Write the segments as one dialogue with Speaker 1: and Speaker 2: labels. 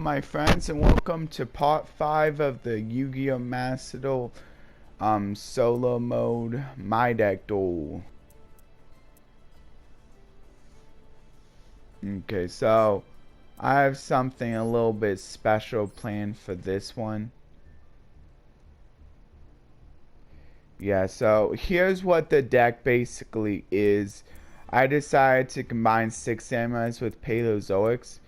Speaker 1: My friends, and welcome to part 5 of the Yu-Gi-Oh! Master Duel solo mode My Deck Duel. Okay, so I have something a little bit special planned for this one. Yeah, so here's what the deck basically is. I decided to combine 6 samurais with Paleozoics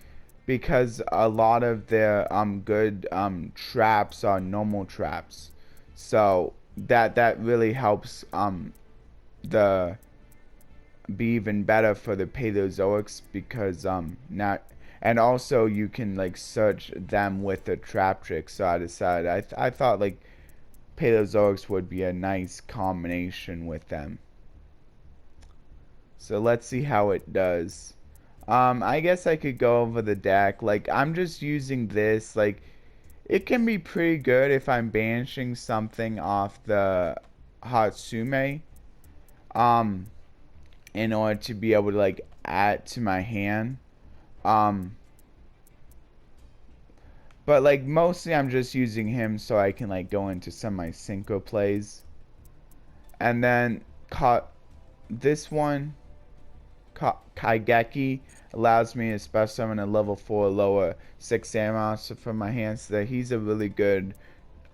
Speaker 1: because a lot of their good traps are normal traps, so that really helps the be even better for the Paleozoics because not, and also you can like search them with the trap trick. So I decided I thought like Paleozoics would be a nice combination with them. So let's see how it does. I guess I could go over the deck. Like, I'm just using this. Like, it can be pretty good if I'm banishing something off the Hatsume. Um, in order to be able to, like, add to my hand. But, like, mostly I'm just using him so I can, like, go into some of my Synchro plays. And then, caught this one. Kaigeki allows me to special summon a level 4 lower 6 samurai from my hands, so that he's a really good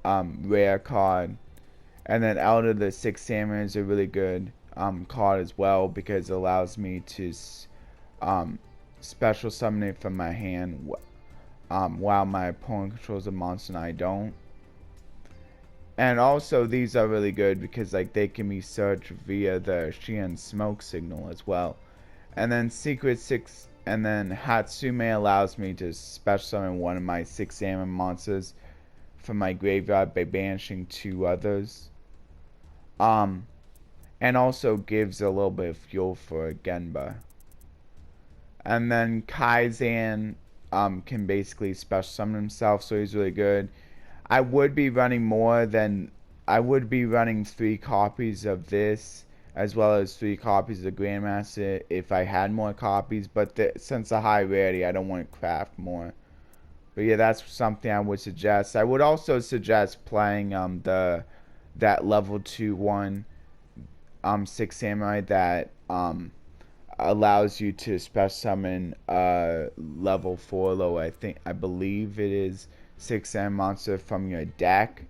Speaker 1: rare card. And then out of the 6 samurai is a really good card as well, because it allows me to special summon it from my hand while my opponent controls a monster and I don't. And also these are really good because like they can be searched via the Xian smoke signal as well. And then Secret 6, and then Hatsume allows me to special summon one of my 6 salmon monsters from my graveyard by banishing 2 others. And also gives a little bit of fuel for Genba. And then Kaizan can basically special summon himself, so he's really good. I would be running 3 copies of this, as well as 3 copies of Grandmaster if I had more copies, but since the high rarity, I don't want to craft more. But yeah, that's something I would suggest. I would also suggest playing that level 2/1 6 samurai that allows you to special summon level 4 low. I believe it is 6 samurai monster from your deck.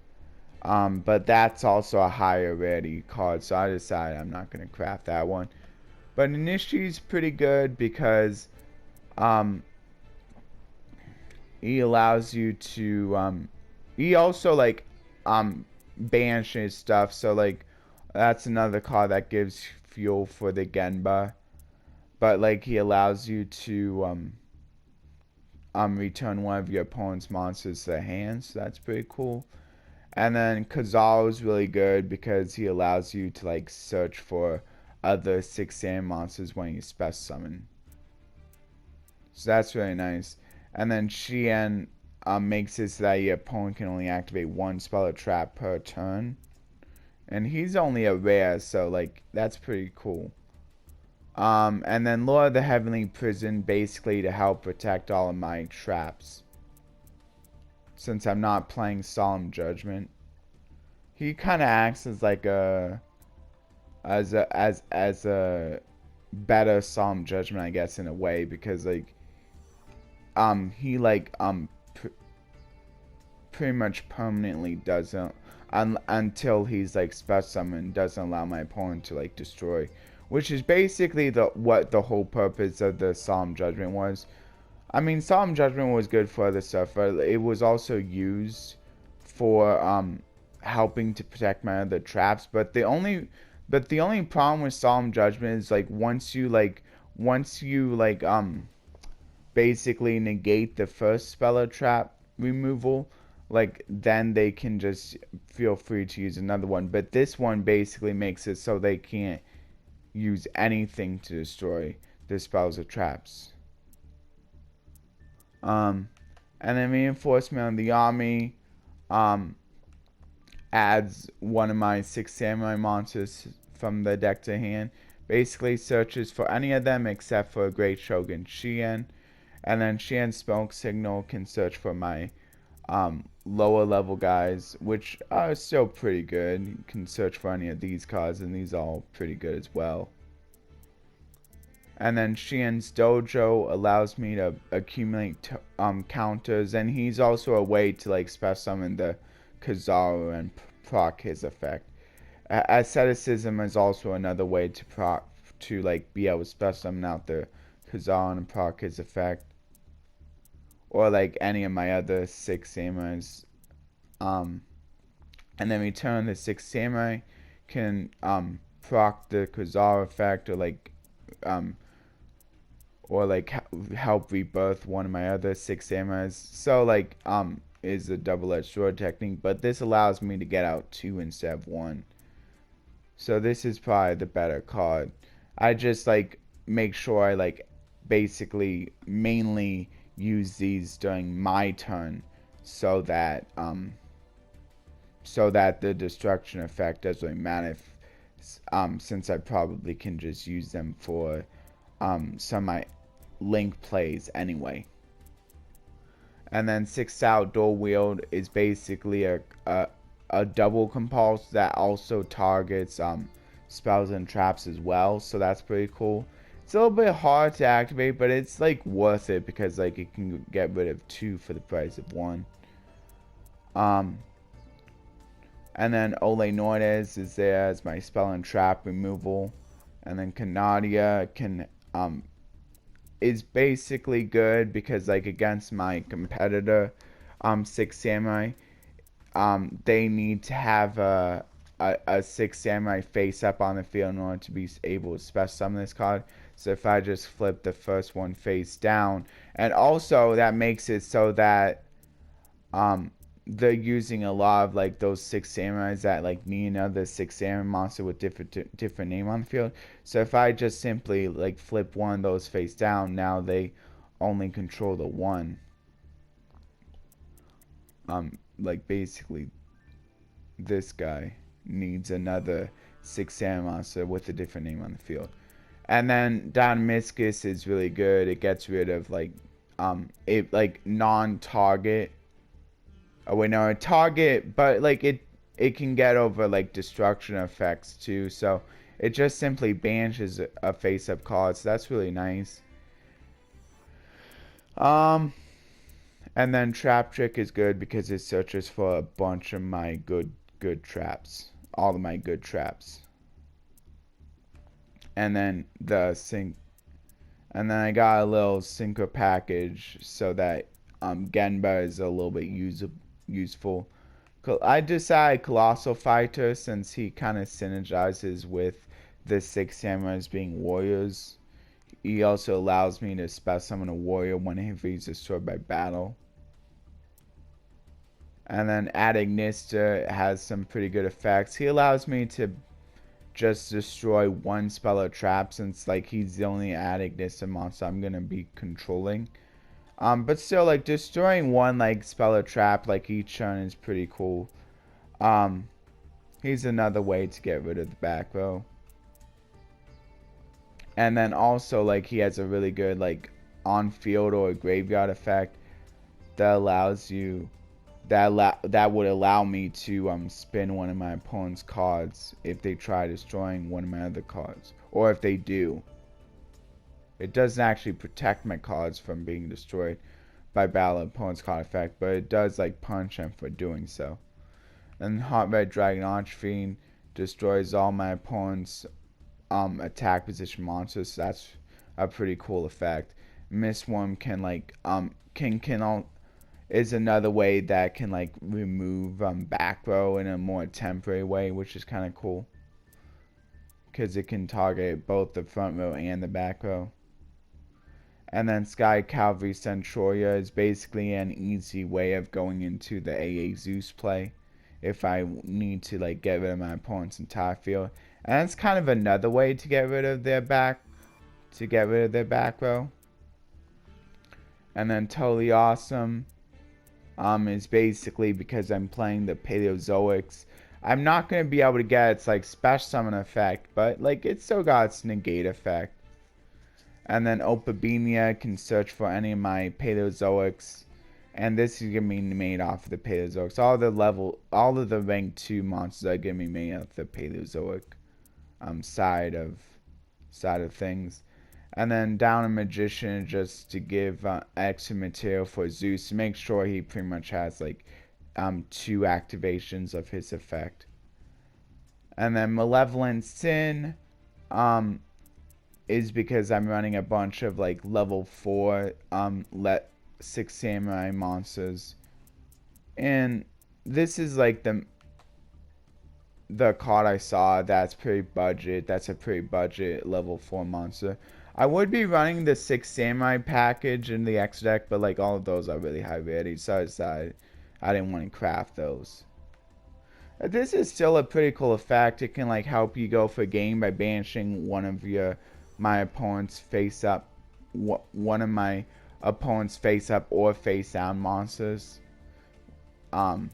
Speaker 1: But that's also a higher rarity card, so I decided I'm not going to craft that one. But Nishi's pretty good because he allows you to he also like banishes stuff, so like that's another card that gives fuel for the Genba. But like he allows you to return one of your opponent's monsters to their hand, so that's pretty cool. And then Kazal is really good because he allows you to like search for other 6 sand monsters when you special summon. So that's really nice. And then Xian makes it so that your opponent can only activate 1 spell or trap per turn. And he's only a rare, so like that's pretty cool. And then Lord of the Heavenly Prison basically to help protect all of my traps. Since I'm not playing Solemn Judgment, he kind of acts as like a better Solemn Judgment, I guess, in a way, because like he like pretty much permanently doesn't until he's like special summoned, doesn't allow my opponent to like destroy, which is basically what the whole purpose of the Solemn Judgment was. I mean, Solemn Judgment was good for other stuff, but it was also used for helping to protect my other traps. But the only problem with Solemn Judgment is like once you basically negate the first spell or trap removal, like then they can just feel free to use another one. But this one basically makes it so they can't use anything to destroy the spells or traps. And then reinforcement of the army adds one of my 6 samurai monsters from the deck to hand. Basically searches for any of them except for Great Shogun Xian. And then Shan Smoke Signal can search for my lower level guys, which are still pretty good. You can search for any of these cards, and these are all pretty good as well. And then Shien's Dojo allows me to accumulate counters, and he's also a way to like special summon the Kizaru and proc his effect. Asceticism is also another way to proc to like be able to special summon out the Kizaru and proc his effect, or like any of my other 6 samurais. And then Return the 6 samurai can proc the Kizaru effect, or like help rebirth one of my other 6 samurais. So like is a double-edged sword technique, but this allows me to get out 2 instead of 1. So this is probably the better card. I just like make sure I like basically mainly use these during my turn, so that the destruction effect doesn't really matter since I probably can just use them for some of my link plays anyway. And then 6 out Dual Wield is basically a double compulse that also targets spells and traps as well, so that's pretty cool. It's a little bit hard to activate, but it's like worth it because like it can get rid of 2 for the price of 1. And then Ole Nordes is there as my spell and trap removal. And then Canadia can is basically good because like against my competitor 6 samurai, they need to have a 6 samurai face up on the field in order to be able to special summon this card. So if I just flip the first one face down, and also that makes it so that they're using a lot of like those 6 samurais that like need another 6 samurai monster with different name on the field. So if I just simply like flip one of those face down, now they only control the one. Like basically this guy needs another 6 samurai monster with a different name on the field. And then Dynamiscus is really good. It gets rid of like non-target. Oh wait, no, a target, but like it can get over like destruction effects too. So it just simply banishes a face-up card. So that's really nice. And then Trap Trick is good because it searches for a bunch of my good traps, all of my good traps. And then I got a little synchro package so that Genba is a little bit useful. I decided Colossal Fighter since he kind of synergizes with the 6 samurais being warriors. He also allows me to special summon a warrior whenever he's destroyed by battle. And then Adignista has some pretty good effects. He allows me to just destroy one spell or trap since like he's the only Adignista monster I'm gonna be controlling. But still, like destroying one like spell or trap like each turn is pretty cool. He's another way to get rid of the back row. And then also like he has a really good like on field or graveyard effect that allows you that would allow me to spin one of my opponent's cards if they try destroying one of my other cards, or if they do. It doesn't actually protect my cards from being destroyed by battle opponent's card effect, but it does like punish them for doing so. And Hot Red Dragon Archfiend destroys all my opponent's attack position monsters, so that's a pretty cool effect. Mistworm can like is another way that can like remove back row in a more temporary way, which is kind of cool because it can target both the front row and the back row. And then Sky Cavalry Centuria is basically an easy way of going into the AA Zeus play if I need to like get rid of my opponent's entire field. And it's kind of another way to get rid of their back row. And then Totally Awesome is basically because I'm playing the Paleozoics. I'm not going to be able to get its like special summon effect, but like it's still got its negate effect. And then Opabinia can search for any of my Paleozoics. And this is gonna be made off of the Paleozoics. All of the rank 2 monsters are gonna be made off the Paleozoic side of things. And then down a Magician just to give extra material for Zeus to make sure he pretty much has like 2 activations of his effect. And then Malevolent Sin is because I'm running a bunch of like level 4 let 6 samurai monsters. And this is like the card I saw that's pretty budget. That's a pretty budget level 4 monster. I would be running the 6 samurai package in the X deck, but like all of those are really high rarity, so I decided I didn't want to craft those. This is still a pretty cool effect. It can like help you go for a game by banishing one of my opponent's face up or face down monsters. And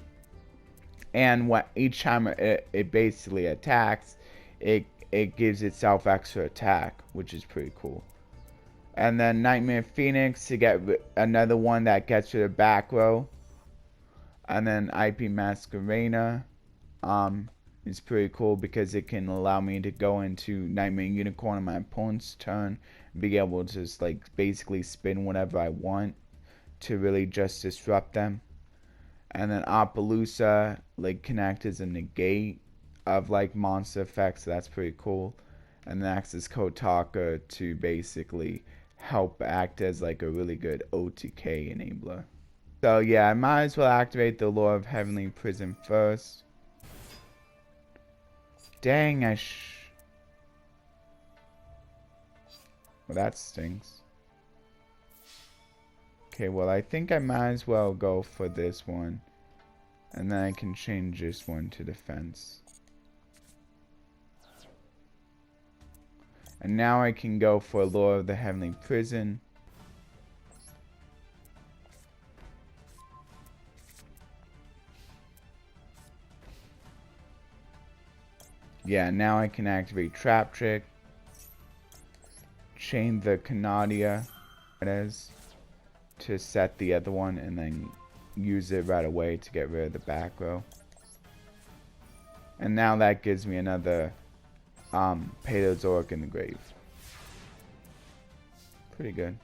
Speaker 1: each time it basically attacks, it gives itself extra attack, which is pretty cool. And then Nightmare Phoenix to get another one that gets to the back row. And then IP Masquerena is pretty cool because it can allow me to go into Nightmare Unicorn on my opponent's turn and be able to just like basically spin whatever I want to really just disrupt them. And then Appaloosa like can act as a negate of like monster effects, so that's pretty cool. And then acts as Kotaka to basically help act as like a really good OTK enabler. So yeah, I might as well activate the Lore of Heavenly Prison first. Dang, well, that stinks. Okay, well, I think I might as well go for this one. And then I can change this one to defense. And now I can go for Lore of the Heavenly Prison. Yeah, now I can activate Trap Trick. Chain the Canadia to set the other one and then use it right away to get rid of the back row. And now that gives me another Paleozoic in the grave. Pretty good.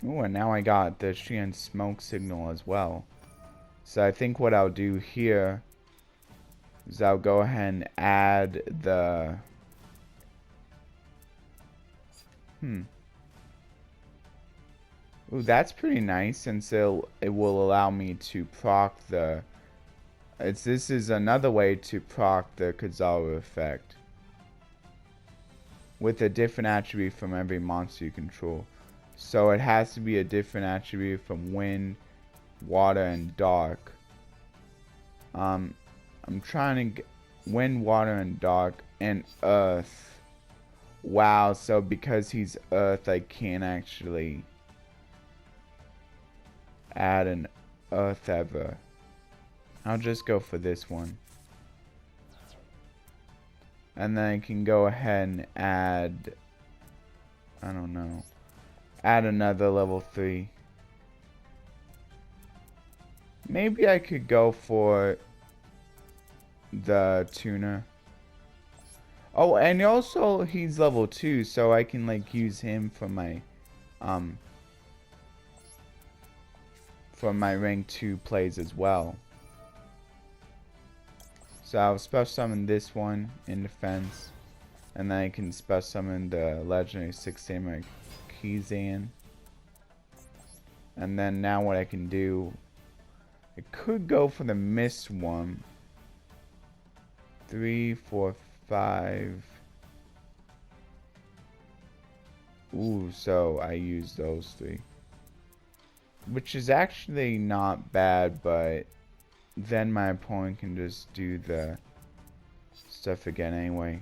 Speaker 1: Oh, and now I got the Sheehan Smoke Signal as well. So I think what I'll do here is I'll go ahead and add the... Ooh, that's pretty nice since it will allow me to proc the... This is another way to proc the Kazaru effect. With a different attribute from every monster you control. So it has to be a different attribute from wind, water, and dark. I'm trying to get wind, water, and dark, and earth. Wow, so because he's earth, I can't actually add an earth ever. I'll just go for this one. And then I can go ahead and add, I don't know, add another level 3. Maybe I could go for the tuna. Oh, and also he's level 2, so I can like use him for my rank 2 plays as well. So I'll special summon this one in defense, and then I can special summon the legendary 6 samurai Kizan. And then now what I can do, I could go for the mist one. 3, 4, 5. Ooh, so I use those 3. Which is actually not bad, but then my opponent can just do the stuff again anyway.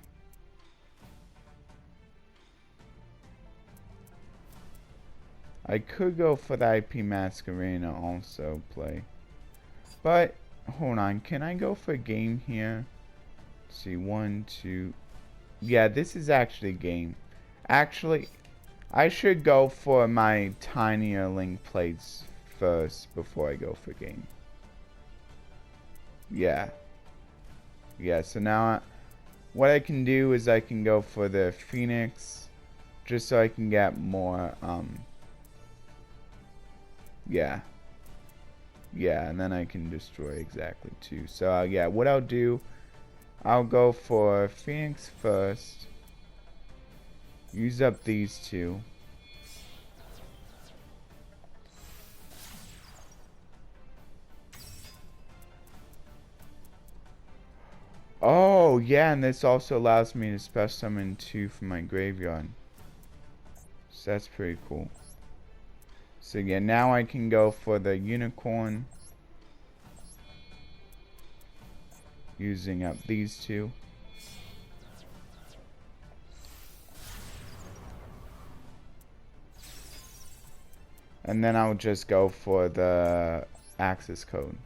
Speaker 1: I could go for the IP Masquerena also play. But, hold on, can I go for a game here? Let's see, 1, 2. Yeah, this is actually game. Actually, I should go for my tinier link plates first before I go for game. Yeah. Yeah, so now what I can do is I can go for the Phoenix just so I can get more, yeah. Yeah, and then I can destroy exactly 2. So, yeah, what I'll do, I'll go for Phoenix first. Use up these 2. Oh, yeah, and this also allows me to special summon 2 from my graveyard. So that's pretty cool. So yeah, now I can go for the unicorn. Using up these 2. And then I'll just go for the access code.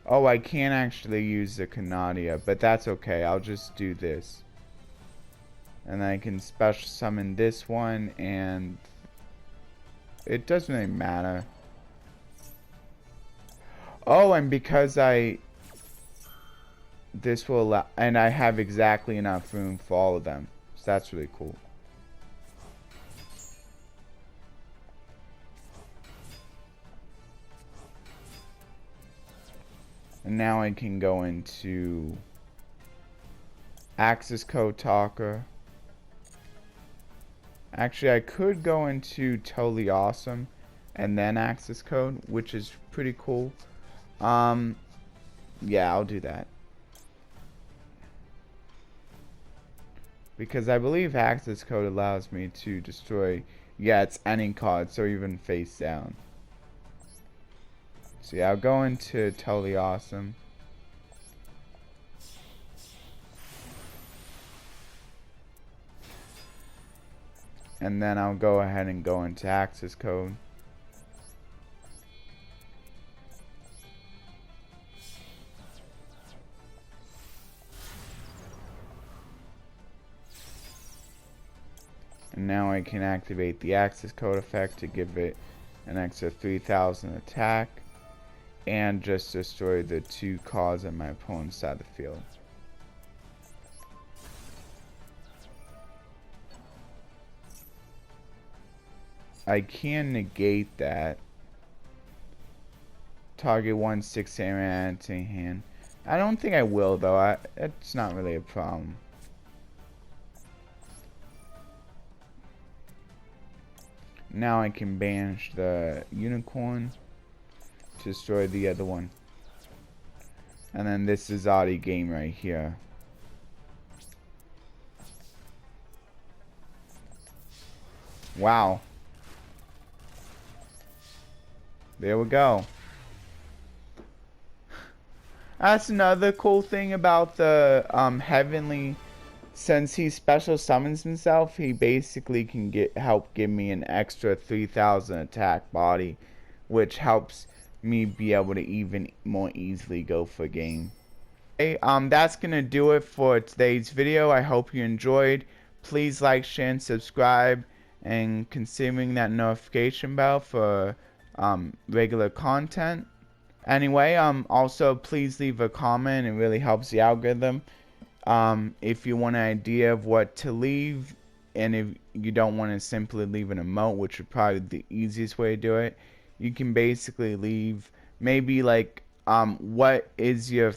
Speaker 1: Oh, I can't actually use the Canadia, but that's okay. I'll just do this. And I can special summon this one, and it doesn't really matter. Oh, and because this will allow, and I have exactly enough room for all of them. So that's really cool. And now I can go into access code talker. Actually, I could go into totally awesome and then access code, which is pretty cool. Yeah, I'll do that. Because I believe access code allows me to destroy, yeah, it's any card, so even face down. So yeah, I'll go into totally awesome. And then I'll go ahead and go into access code. And now I can activate the access code effect to give it an extra 3000 attack. And just destroy the 2 cards on my opponent's side of the field. I can negate that. Target 1 6 anti hand. I don't think I will though. It's not really a problem. Now I can banish the unicorn to destroy the other one. And then this is Audi game right here. Wow. There we go. That's another cool thing about the Heavenly. Since he special summons himself, he basically can help give me an extra 3000 attack body, which helps me be able to even more easily go for game. Okay, that's gonna do it for today's video. I hope you enjoyed. Please like, share, and subscribe, and considering that notification bell for regular content. Anyway, also please leave a comment. It really helps the algorithm. If you want an idea of what to leave, and if you don't want to simply leave an emote, which would probably be the easiest way to do it, you can basically leave maybe like what is your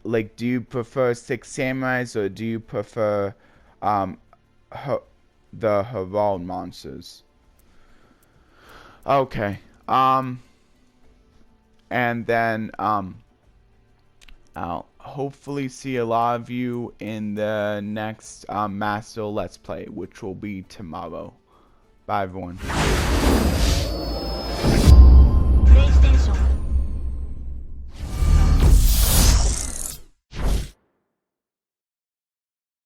Speaker 1: like, do you prefer 6 samurais or do you prefer the Herald monsters? Okay. And then I'll hopefully see a lot of you in the next Master Let's Play, which will be tomorrow. Bye everyone.